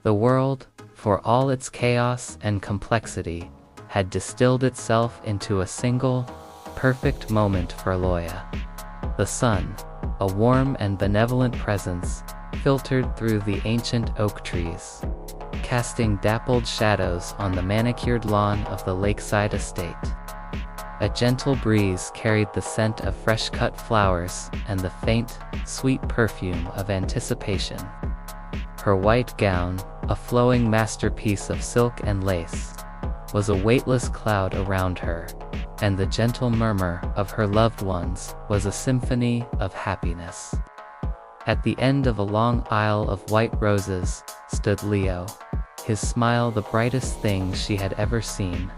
The world, for all its chaos and complexity, had distilled itself into a single, perfect moment for Loya. The sun, a warm and benevolent presence, filtered through the ancient oak trees, casting dappled shadows on the manicured lawn of the lakeside estate. A gentle breeze carried the scent of fresh-cut flowers and the faint, sweet perfume of anticipation. Her white gown, a flowing masterpiece of silk and lace, was a weightless cloud around her, and the gentle murmur of her loved ones was a symphony of happiness. At the end of a long aisle of white roses stood Leo, his smile the brightest thing she had ever seen.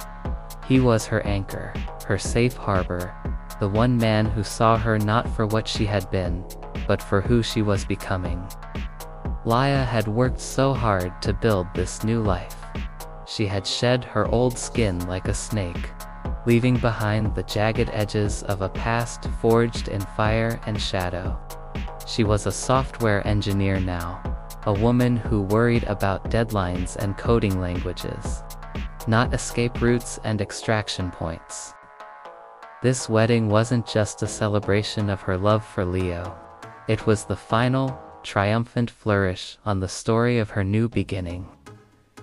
He was her anchor, her safe harbor, the one man who saw her not for what she had been, but for who she was becoming. Laya had worked so hard to build this new life. She had shed her old skin like a snake, leaving behind the jagged edges of a past forged in fire and shadow. She was a software engineer now, a woman who worried about deadlines and coding languages, not escape routes and extraction points. This wedding wasn't just a celebration of her love for Leo. It was the final, triumphant flourish on the story of her new beginning.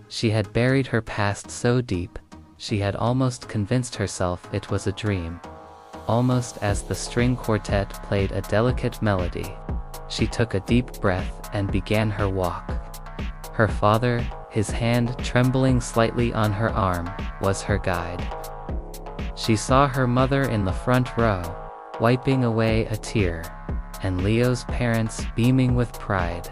She had buried her past so deep, she had almost convinced herself it was a dream. Almost as the string quartet played a delicate melody, she took a deep breath and began her walk. Her father, his hand trembling slightly on her arm, was her guide. She saw her mother in the front row, wiping away a tear, and Leo's parents beaming with pride.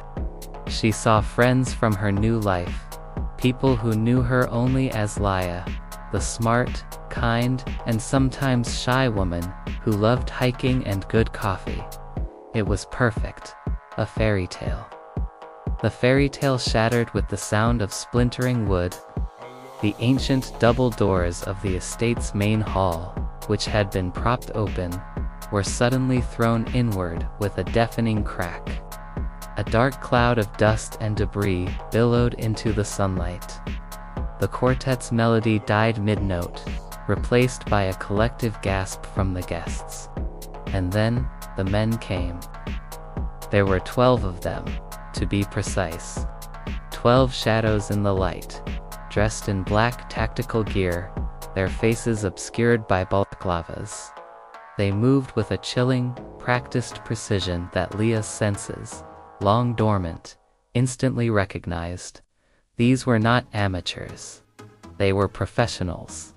She saw friends from her new life, people who knew her only as Laya, the smart, kind, and sometimes shy woman who loved hiking and good coffee. It was perfect, a fairy tale. The fairy tale shattered with the sound of splintering wood. The ancient double doors of the estate's main hall, which had been propped open, were suddenly thrown inward with a deafening crack. A dark cloud of dust and debris billowed into the sunlight. The quartet's melody died mid-note, replaced by a collective gasp from the guests. And then, the men came. There were 12 of them, to be precise. 12 shadows in the light, dressed in black tactical gear, their faces obscured by balaclavas. They moved with a chilling, practiced precision that Leah's senses, long dormant, instantly recognized. These were not amateurs. They were professionals.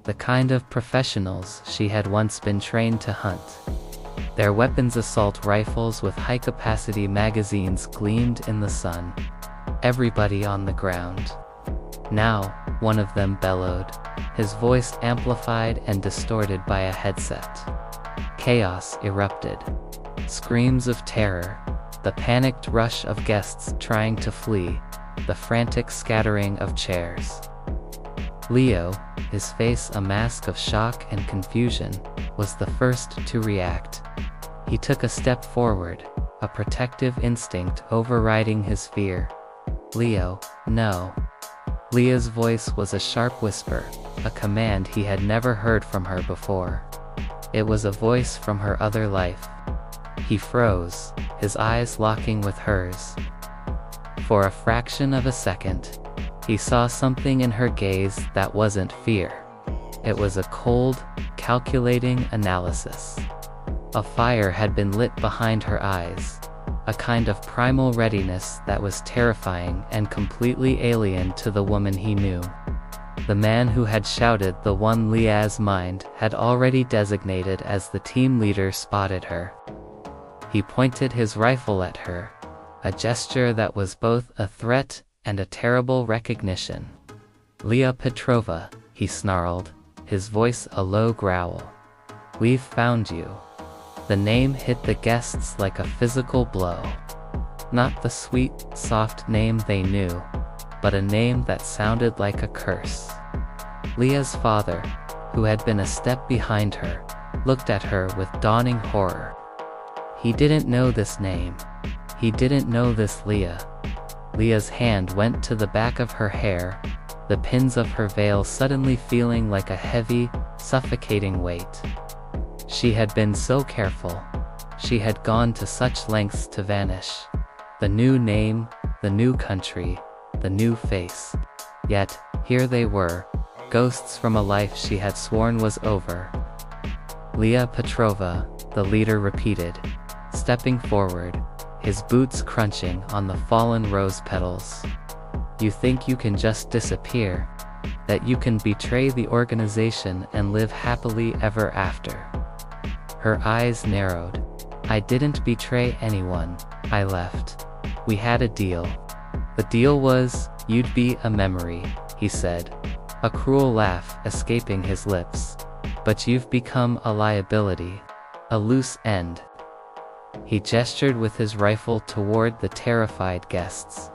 The kind of professionals she had once been trained to hunt. Their weapons, assault rifles with high-capacity magazines, gleamed in the sun. Everybody on the ground. Now, one of them bellowed, his voice amplified and distorted by a headset. Chaos erupted. Screams of terror, the panicked rush of guests trying to flee, the frantic scattering of chairs. Leo, his face a mask of shock and confusion, was the first to react. He took a step forward, a protective instinct overriding his fear. "Leo, no." Leah's voice was a sharp whisper, a command he had never heard from her before. It was a voice from her other life. He froze, his eyes locking with hers. For a fraction of a second, he saw something in her gaze that wasn't fear. It was a cold, calculating analysis. A fire had been lit behind her eyes, a kind of primal readiness that was terrifying and completely alien to the woman he knew. The man who had shouted the one Leah's mind had already designated as the team leader spotted her. He pointed his rifle at her, a gesture that was both a threat and a terrible recognition. "Leah Petrova," he snarled, his voice a low growl. "We've found you." The name hit the guests like a physical blow. Not the sweet, soft name they knew, but a name that sounded like a curse. Leah's father, who had been a step behind her, looked at her with dawning horror. He didn't know this name. He didn't know this Leah. Leah's hand went to the back of her hair, the pins of her veil suddenly feeling like a heavy, suffocating weight. She had been so careful. She had gone to such lengths to vanish. The new name, the new country, the new face. Yet, here they were, ghosts from a life she had sworn was over. Leah Petrova, the leader repeated, stepping forward, his boots crunching on the fallen rose petals. You think you can just disappear? That you can betray the organization and live happily ever after? Her eyes narrowed. I didn't betray anyone, I left. We had a deal. The deal was, you'd be a memory, he said, a cruel laugh escaping his lips. But you've become a liability, a loose end. He gestured with his rifle toward the terrified guests.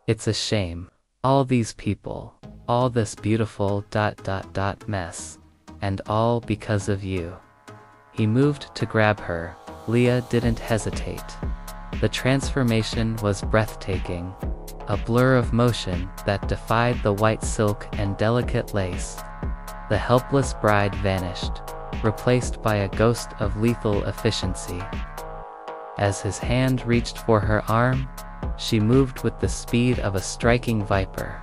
It's a shame. All these people, all this beautiful ... mess. And all because of you. He moved to grab her. Leah didn't hesitate. The transformation was breathtaking, a blur of motion that defied the white silk and delicate lace. The helpless bride vanished, replaced by a ghost of lethal efficiency. As his hand reached for her arm, she moved with the speed of a striking viper.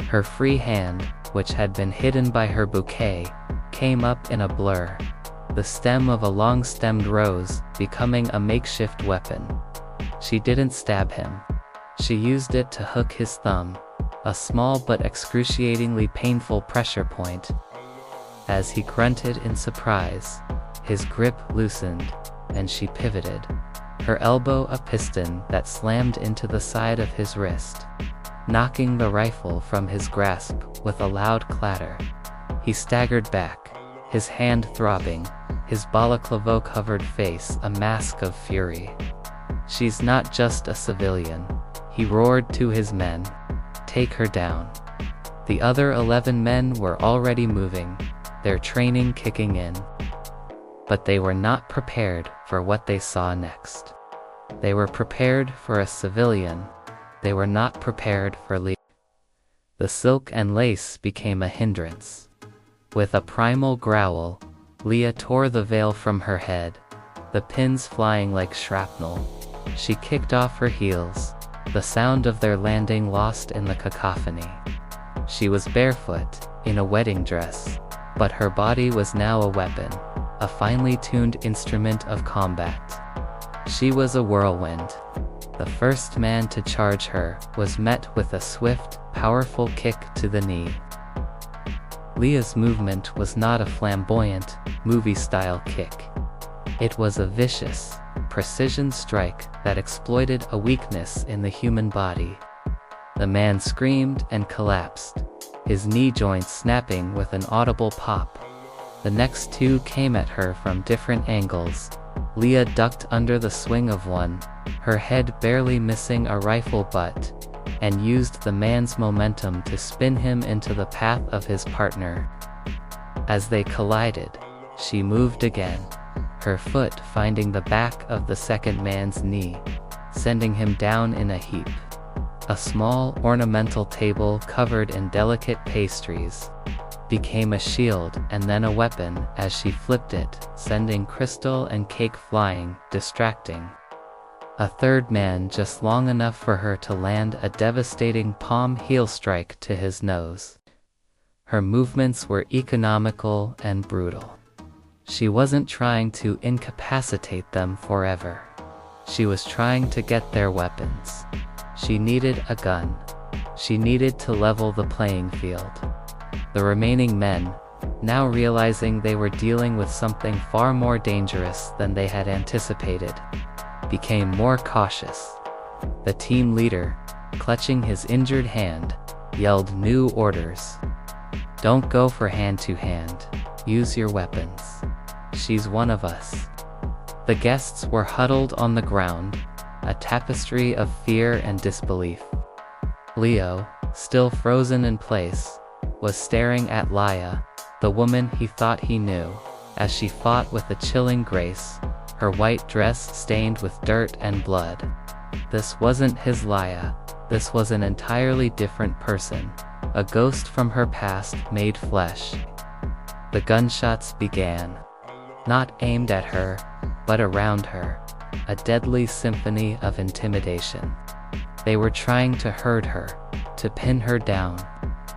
Her free hand, which had been hidden by her bouquet, came up in a blur, the stem of a long-stemmed rose becoming a makeshift weapon. She didn't stab him. She used it to hook his thumb, a small but excruciatingly painful pressure point. As he grunted in surprise, his grip loosened, and she pivoted, her elbow a piston that slammed into the side of his wrist, knocking the rifle from his grasp with a loud clatter. He staggered back, his hand throbbing, his balaclava-covered face a mask of fury. She's not just a civilian, he roared to his men. Take her down. The other 11 men were already moving, their training kicking in. But they were not prepared for what they saw next. They were prepared for a civilian. They were not prepared for Leah. The silk and lace became a hindrance. With a primal growl, Leah tore the veil from her head, the pins flying like shrapnel. She kicked off her heels, the sound of their landing lost in the cacophony. She was barefoot, in a wedding dress, but her body was now a weapon, a finely tuned instrument of combat. She was a whirlwind. The first man to charge her was met with a swift, powerful kick to the knee. Leah's movement was not a flamboyant, movie-style kick. It was a vicious, precision strike that exploited a weakness in the human body. The man screamed and collapsed, his knee joints snapping with an audible pop. The next two came at her from different angles. Leah ducked under the swing of one, her head barely missing a rifle butt, and used the man's momentum to spin him into the path of his partner. As they collided, she moved again, her foot finding the back of the second man's knee, sending him down in a heap. A small ornamental table covered in delicate pastries became a shield and then a weapon as she flipped it, sending crystal and cake flying, distracting. A third man just long enough for her to land a devastating palm heel strike to his nose. Her movements were economical and brutal. She wasn't trying to incapacitate them forever. She was trying to get their weapons. She needed a gun. She needed to level the playing field. The remaining men, now realizing they were dealing with something far more dangerous than they had anticipated, became more cautious. The team leader, clutching his injured hand, yelled new orders. Don't go for hand-to-hand. Use your weapons. She's one of us. The guests were huddled on the ground, a tapestry of fear and disbelief. Leo, still frozen in place, was staring at Laya, the woman he thought he knew, as she fought with a chilling grace, her white dress stained with dirt and blood. This wasn't his Laya. This was an entirely different person, a ghost from her past made flesh. The gunshots began. Not aimed at her, but around her, a deadly symphony of intimidation. They were trying to hurt her, to pin her down.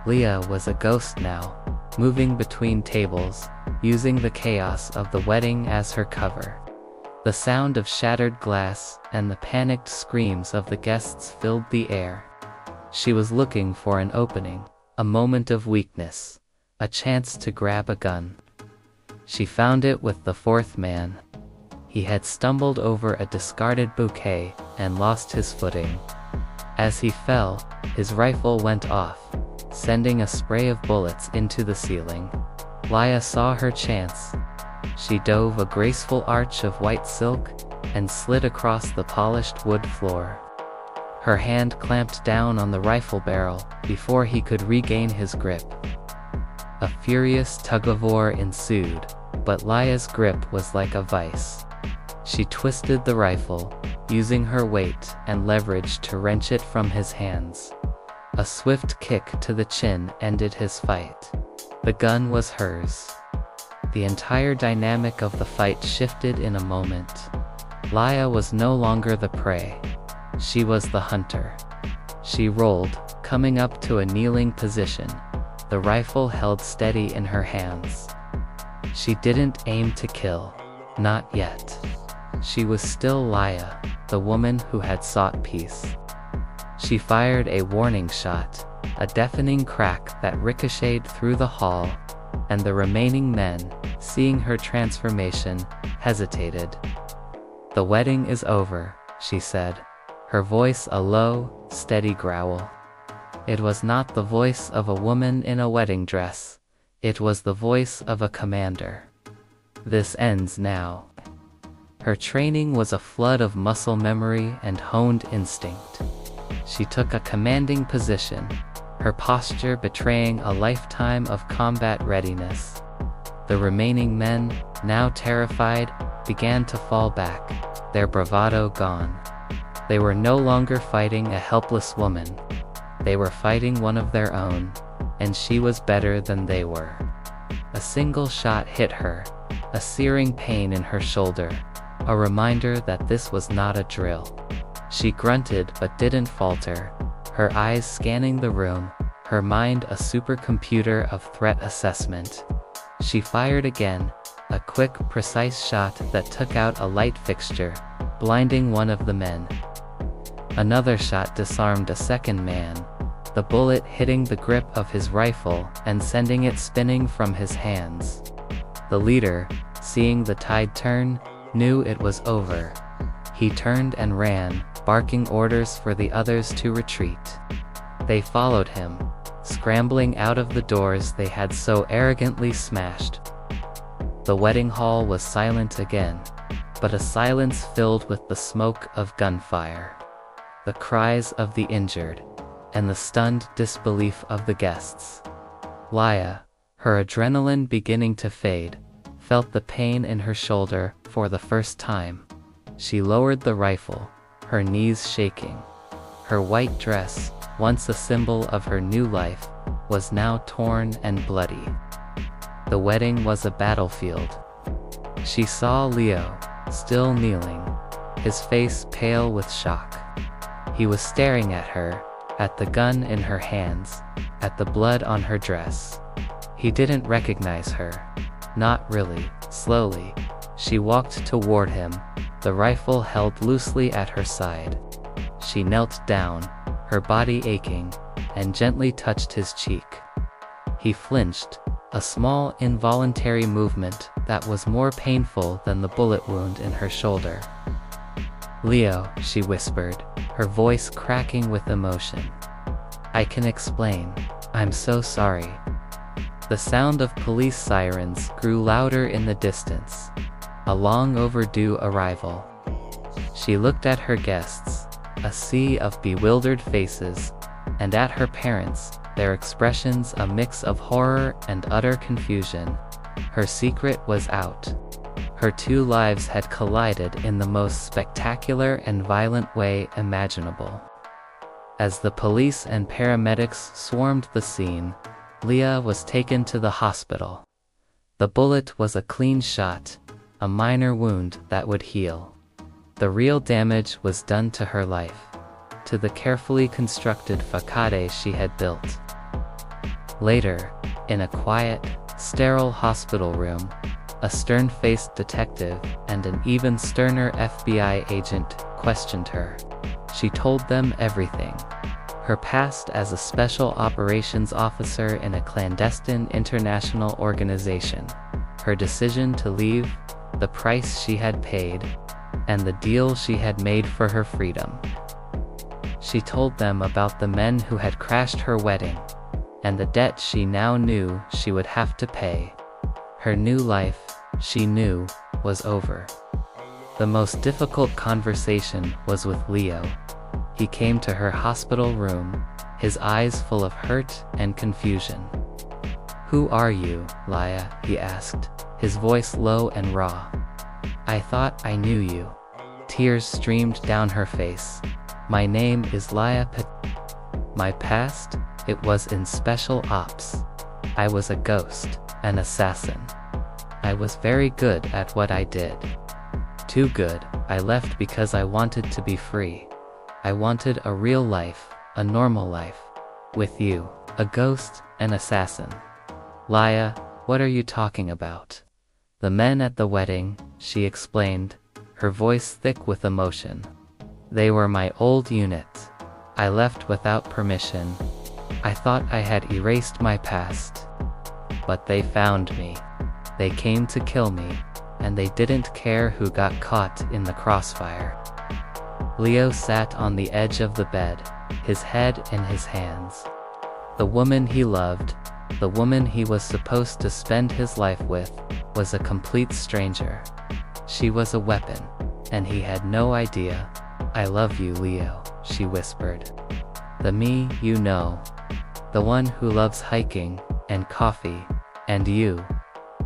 Leah was a ghost now, moving between tables, using the chaos of the wedding as her cover. The sound of shattered glass and the panicked screams of the guests filled the air. She was looking for an opening, a moment of weakness, a chance to grab a gun. She found it with the fourth man. He had stumbled over a discarded bouquet and lost his footing. As he fell, his rifle went off, sending a spray of bullets into the ceiling. Leah saw her chance. She dove a graceful arch of white silk and slid across the polished wood floor. Her hand clamped down on the rifle barrel before he could regain his grip. A furious tug-of-war ensued, but Leah's grip was like a vice. She twisted the rifle, using her weight and leverage to wrench it from his hands. A swift kick to the chin ended his fight. The gun was hers. The entire dynamic of the fight shifted in a moment. Leah was no longer the prey. She was the hunter. She rolled, coming up to a kneeling position, the rifle held steady in her hands. She didn't aim to kill. Not yet. She was still Leah, the woman who had sought peace. She fired a warning shot, a deafening crack that ricocheted through the hall, and the remaining men, seeing her transformation, hesitated. "The wedding is over," she said, her voice a low, steady growl. It was not the voice of a woman in a wedding dress. It was the voice of a commander. "This ends now." Her training was a flood of muscle memory and honed instinct. She took a commanding position, her posture betraying a lifetime of combat readiness. The remaining men, now terrified, began to fall back, their bravado gone. They were no longer fighting a helpless woman. They were fighting one of their own, and she was better than they were. A single shot hit her, a searing pain in her shoulder, a reminder that this was not a drill. She grunted but didn't falter, her eyes scanning the room, her mind a supercomputer of threat assessment. She fired again, a quick, precise shot that took out a light fixture, blinding one of the men. Another shot disarmed a second man, the bullet hitting the grip of his rifle and sending it spinning from his hands. The leader, seeing the tide turn, knew it was over. He turned and ran, barking orders for the others to retreat. They followed him, scrambling out of the doors they had so arrogantly smashed. The wedding hall was silent again, but a silence filled with the smoke of gunfire, the cries of the injured, and the stunned disbelief of the guests. Leah, her adrenaline beginning to fade, felt the pain in her shoulder for the first time. She lowered the rifle, her knees shaking. Her white dress, once a symbol of her new life, was now torn and bloody. The wedding was a battlefield. She saw Leo, still kneeling, his face pale with shock. He was staring at her, at the gun in her hands, at the blood on her dress. He didn't recognize her. Not really. Slowly, she walked toward him, the rifle held loosely at her side. She knelt down, her body aching, and gently touched his cheek. He flinched, a small involuntary movement that was more painful than the bullet wound in her shoulder. "Leo," she whispered, her voice cracking with emotion. "I can explain. I'm so sorry." The sound of police sirens grew louder in the distance. A long overdue arrival. She looked at her guests, a sea of bewildered faces, and at her parents, their expressions a mix of horror and utter confusion. Her secret was out. Her two lives had collided in the most spectacular and violent way imaginable. As the police and paramedics swarmed the scene, Leah was taken to the hospital. The bullet was a clean shot, a minor wound that would heal. The real damage was done to her life, to the carefully constructed facade she had built. Later, in a quiet, sterile hospital room, a stern-faced detective and an even sterner FBI agent questioned her. She told them everything. Her past as a special operations officer in a clandestine international organization, her decision to leave, the price she had paid, and the deal she had made for her freedom. She told them about the men who had crashed her wedding, and the debt she now knew she would have to pay. Her new life, she knew, was over. The most difficult conversation was with Leo. He came to her hospital room, his eyes full of hurt and confusion. "Who are you, Leah?" he asked, his voice low and raw. "I thought I knew you." Tears streamed down her face. "My name is Leah My past, it was in special ops. I was a ghost, an assassin. I was very good at what I did. Too good, I left because I wanted to be free. I wanted a real life, a normal life. With you, a ghost, an assassin." "Leah, what are you talking about?" "The men at the wedding," she explained, her voice thick with emotion. "They were my old unit. I left without permission. I thought I had erased my past. But they found me. They came to kill me, and they didn't care who got caught in the crossfire." Leo sat on the edge of the bed, his head in his hands. The woman he loved, the woman he was supposed to spend his life with, was a complete stranger. She was a weapon, and he had no idea. "I love you, Leo," she whispered. "The me you know. The one who loves hiking, and coffee, and you.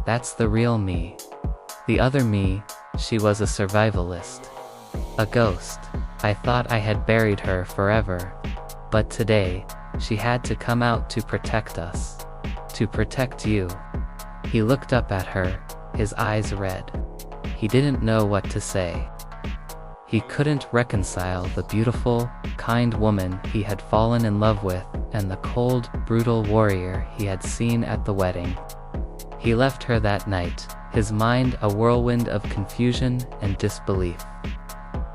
That's the real me. The other me, she was a survivalist. A ghost. I thought I had buried her forever. But today, she had to come out to protect us. To protect you." He looked up at her, his eyes red. He didn't know what to say. He couldn't reconcile the beautiful, kind woman he had fallen in love with and the cold, brutal warrior he had seen at the wedding. He left her that night, his mind a whirlwind of confusion and disbelief.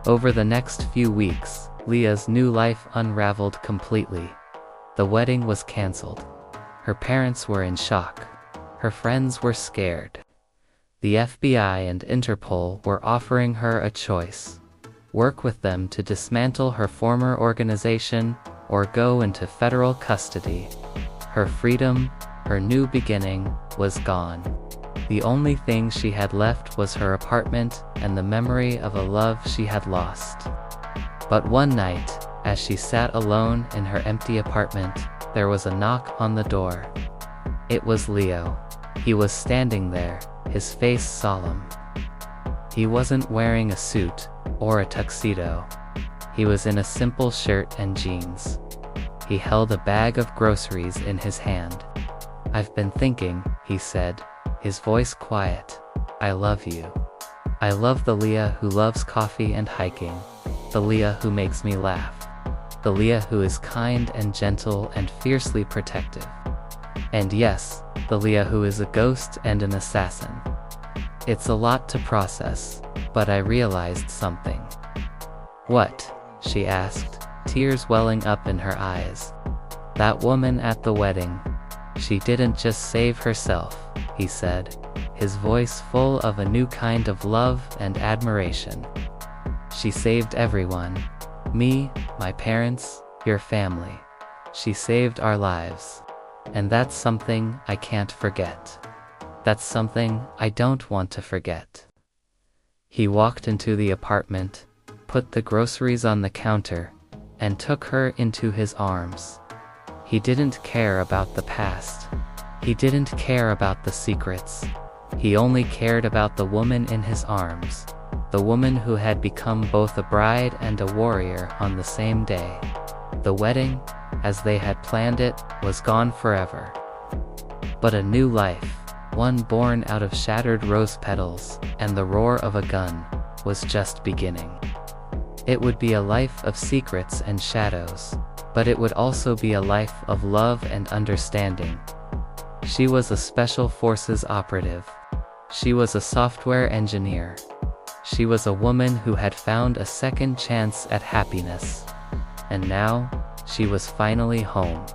Over the next few weeks, Leah's new life unraveled completely. The wedding was canceled. Her parents were in shock. Her friends were scared. The FBI and Interpol were offering her a choice: work with them to dismantle her former organization, or go into federal custody. Her freedom, her new beginning, was gone. The only thing she had left was her apartment and the memory of a love she had lost. But one night, as she sat alone in her empty apartment, there was a knock on the door. It was Leo. He was standing there, his face solemn. He wasn't wearing a suit or a tuxedo. He was in a simple shirt and jeans. He held a bag of groceries in his hand. "I've been thinking," he said, his voice quiet. "I love you. I love the Leah who loves coffee and hiking, the Leah who makes me laugh, the Leah who is kind and gentle and fiercely protective. And yes, the Leah who is a ghost and an assassin. It's a lot to process, but I realized something." "What?" she asked, tears welling up in her eyes. "That woman at the wedding. She didn't just save herself," he said, his voice full of a new kind of love and admiration. "She saved everyone. Me, my parents, your family. She saved our lives. And that's something I can't forget. That's something I don't want to forget." He walked into the apartment, put the groceries on the counter, and took her into his arms. He didn't care about the past. He didn't care about the secrets. He only cared about the woman in his arms, the woman who had become both a bride and a warrior on the same day. The wedding, as they had planned it, was gone forever. But a new life, one born out of shattered rose petals and the roar of a gun, was just beginning. It would be a life of secrets and shadows, but it would also be a life of love and understanding. She was a special forces operative. She was a software engineer. She was a woman who had found a second chance at happiness. And now, she was finally home.